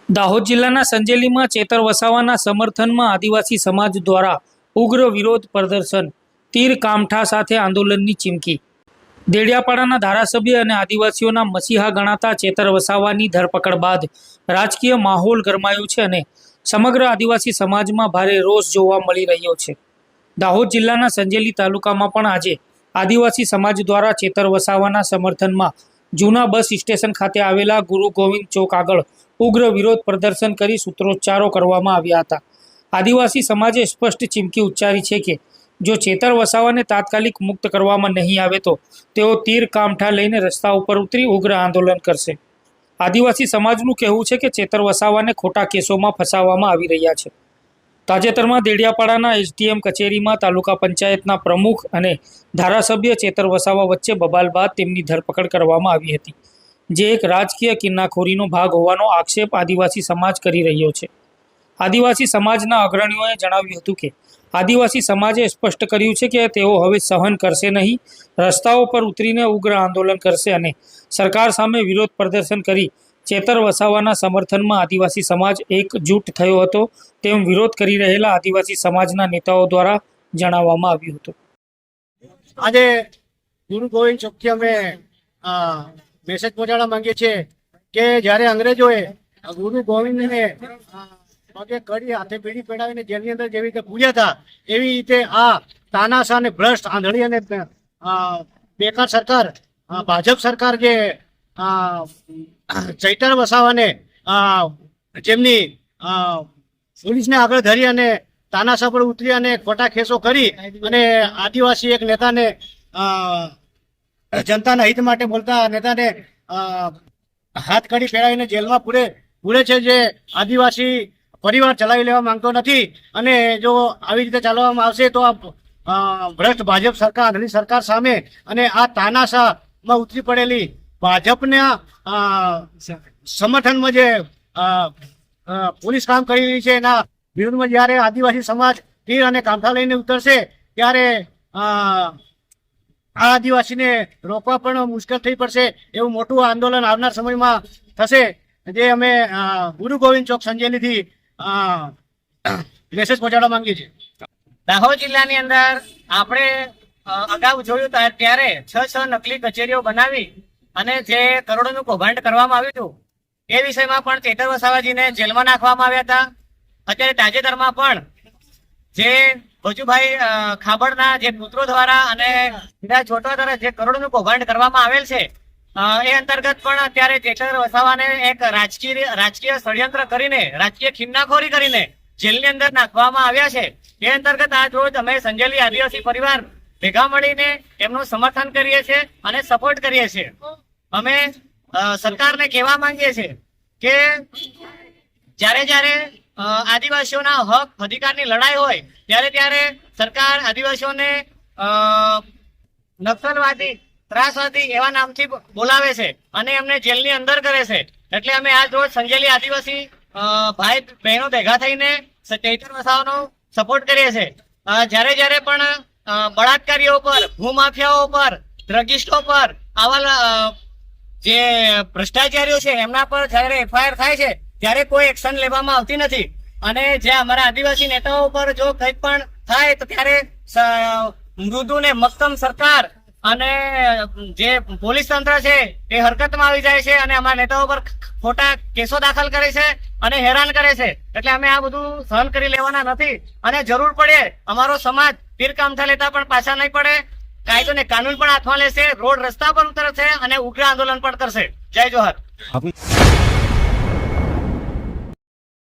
દાહોદ જિલ્લાના સંજેલીમાં ચેતર વસાવાના સમર્થનમાં આદિવાસી સમાજ દ્વારા ઉગ્ર વિરોધ પ્રદર્શન, તીર કામઠા સાથે આંદોલનની ચીમકી. દેડિયાપાડાના ધારાસભ્ય અને આદિવાસીઓના મસીહા ગણાતા ચેતર વસાવાની ધરપકડ બાદ રાજકીય માહોલ ગરમાયો છે અને સમગ્ર આદિવાસી સમાજમાં ભારે રોષ જોવા મળી રહ્યો છે. દાહોદ જિલ્લાના સંજેલી તાલુકામાં પણ આજે આદિવાસી સમાજ દ્વારા ચેતર વસાવાના સમર્થનમાં જૂના બસ સ્ટેશન ખાતે આવેલા ગુરુ ગોવિંદ ચોક આગળ ઉગ્ર વિરોધ પ્રદર્શન કરી સૂત્રોચ્ચારો કરવામાં આવ્યા હતા. આદિવાસી સમાજે સ્પષ્ટ ચીમકી ઉચ્ચારી છે કે જો ચેતર વસાવાને તાત્કાલિક મુક્ત કરવામાં નહીં આવે તો તેઓ તીર કામઠા લઈને રસ્તા ઉપર ઉતરી ઉગ્ર આંદોલન કરશે. આદિવાસી સમાજનું કહેવું છે કે ચેતર વસાવાને ખોટા કેસોમાં ફસાવવામાં આવી રહ્યા છે. તાજેતરમાં દેડિયાપાડાના એસડીએમ કચેરીમાં તાલુકા પંચાયતના પ્રમુખ અને ધારાસભ્ય ચેતર વસાવા વચ્ચે બબાલ બાદ તેમની ધરપકડ કરવામાં આવી હતી, જે એક રાજકીય કિન્નાખોરીનો ભાગ હોવાનો આક્ષેપ આદિવાસી સમાજ કરી રહ્યો છે. આદિવાસી સમાજના અગ્રણીઓએ જણાવ્યું હતું કે આદિવાસી સમાજે સ્પષ્ટ કર્યું છે કે તેઓ હવે સહન કરશે નહીં, રસ્તાઓ પર ઉતરીને ઉગ્ર આંદોલન કરશે અને સરકાર સામે વિરોધ પ્રદર્શન કરી ચેતર વસાવાના સમર્થનમાં આદિવાસી સમાજ એકજૂટ થયો હતો તેમ વિરોધ કરી રહેલા આદિવાસી સમાજના નેતાઓ દ્વારા જણાવવામાં આવ્યું હતું. આજે ગુરુ ગોવિંદ ચોકથી અમે મેસેજ પહોંચાડવા માંગીએ છીએ કે જ્યારે અંગ્રેજોએ ગુરુ ગોવિંદને પગે કડી હાથે બીડી પહેરાવીને જેલની અંદર જેવી રીતે પૂર્યા હતા, એવી રીતે આ તાનાશાહ અને ભ્રષ્ટ આંધળી અને બેકાર સરકાર, ભાજપ સરકાર જે ચેતર વસાવાને જેમની પોલીસને આગળ ધરી અને તાનાશાહ પર ઉતરી અને ખોટા કેસો કરી અને આદિવાસી એક નેતાને જનતાના હિત માટે બોલતા નેતાને હાથ કડી પહેરાવીને જેલમાં પૂરે છે, જે આદિવાસી પરિવાર ચલાવી લેવા માંગતો નથી. અને જો આવી રીતે ચાલવામાં આવશે તો આ ભ્રષ્ટ ભાજપ સરકાર, આંધળી સરકાર સામે અને આ તાનાશાહમાં ઉતરી પડેલી ભાજપના સમર્થનમાં જે પોલીસ કામ કરી રહી છે એના વિરુદ્ધમાં જ્યારે આદિવાસી સમાજ તીર અને કામઠા લઈને ઉતરશે ત્યારે આ આદિવાસીને રોકવા પણ મુશ્કેલ થઈ પડશે. એવું મોટું આંદોલન આવનાર સમયમાં થશે, જે અમે ગુરુ ગોવિંદ ચોક સંજેલીથી મેસેજ પહોંચાડવા માંગીએ છીએ. દાહોદ જિલ્લાની અંદર આપણે અગાઉ જોયું ત્યારે 6 નકલી કચેરીઓ બનાવી અને જે કરોડોનું કૌભાંડ કરવામાં આવ્યું હતું એ વિષયમાં પણ ચેતર વસાવાજીને જેલમાં નાખવામાં આવ્યા હતા. અત્યારે તાજેતરમાં પણ જે ભજુભાઈ ખાબડના જે પુત્રો દ્વારા અને છોટવા દ્વારા જે કરોડોનું કૌભાંડ કરવામાં આવેલ છે એ અંતર્ગત પણ અત્યારે ચેતર વસાવાને એક રાજકીય ષડયંત્ર કરીને, રાજકીય ખિન્નાખોરી કરીને જેલની અંદર નાખવામાં આવ્યા છે. એ અંતર્ગત આજ રોજ અમે સંજેલી આદિવાસી પરિવાર ભેગા મળીને એમનું સમર્થન કરીએ છીએ અને સપોર્ટ કરીએ છીએ. અમે સરકારને કહેવા માંગીએ છીએ કે જ્યારે આદિવાસીઓના હક અધિકારની લડાઈ હોય ત્યારે સરકાર આદિવાસીઓને નક્સલવાદી, ત્રાસવાદી એવા નામથી બોલાવે છે અને એમને જેલની અંદર કરે છે. એટલે અમે આજ રોજ સંજેલી આદિવાસી ભાઈ બહેનો ભેગા થઈને ચેતર વસાવાનો સપોર્ટ કરીએ છીએ. જ્યારે પણ બળાત્કારીઓ પર, ભૂમાફિયાઓ પર, ડ્રગિસ્ટો પર, આવા જે ભ્રષ્ટાચારીઓ છે એમના પર જ્યારે એફઆઈઆર થાય છે ત્યારે કોઈ એક્શન લેવામાં આવતી નથી. અને જે અમારા આદિવાસી નેતાઓ પર જો કંઈક પણ થાય તો ત્યારે મૃદુ ને મક્કમ સરકાર અને જે પોલીસ તંત્ર છે એ હરકતમાં આવી જાય છે અને અમારા નેતાઓ પર ખોટા કેસો દાખલ કરે છે અને હેરાન કરે છે. એટલે અમે આ બધું સહન કરી લેવાના નથી અને જરૂર પડે અમારો સમાજ તીર કામઠા લેતા પણ પાછા નહીં પડે, કાયદો ને કાનૂન પણ હાથમાં લેશે, રોડ રસ્તા પર ઉતરશે અને ઉગ્ર આંદોલન પણ કરશે. જય જોહર.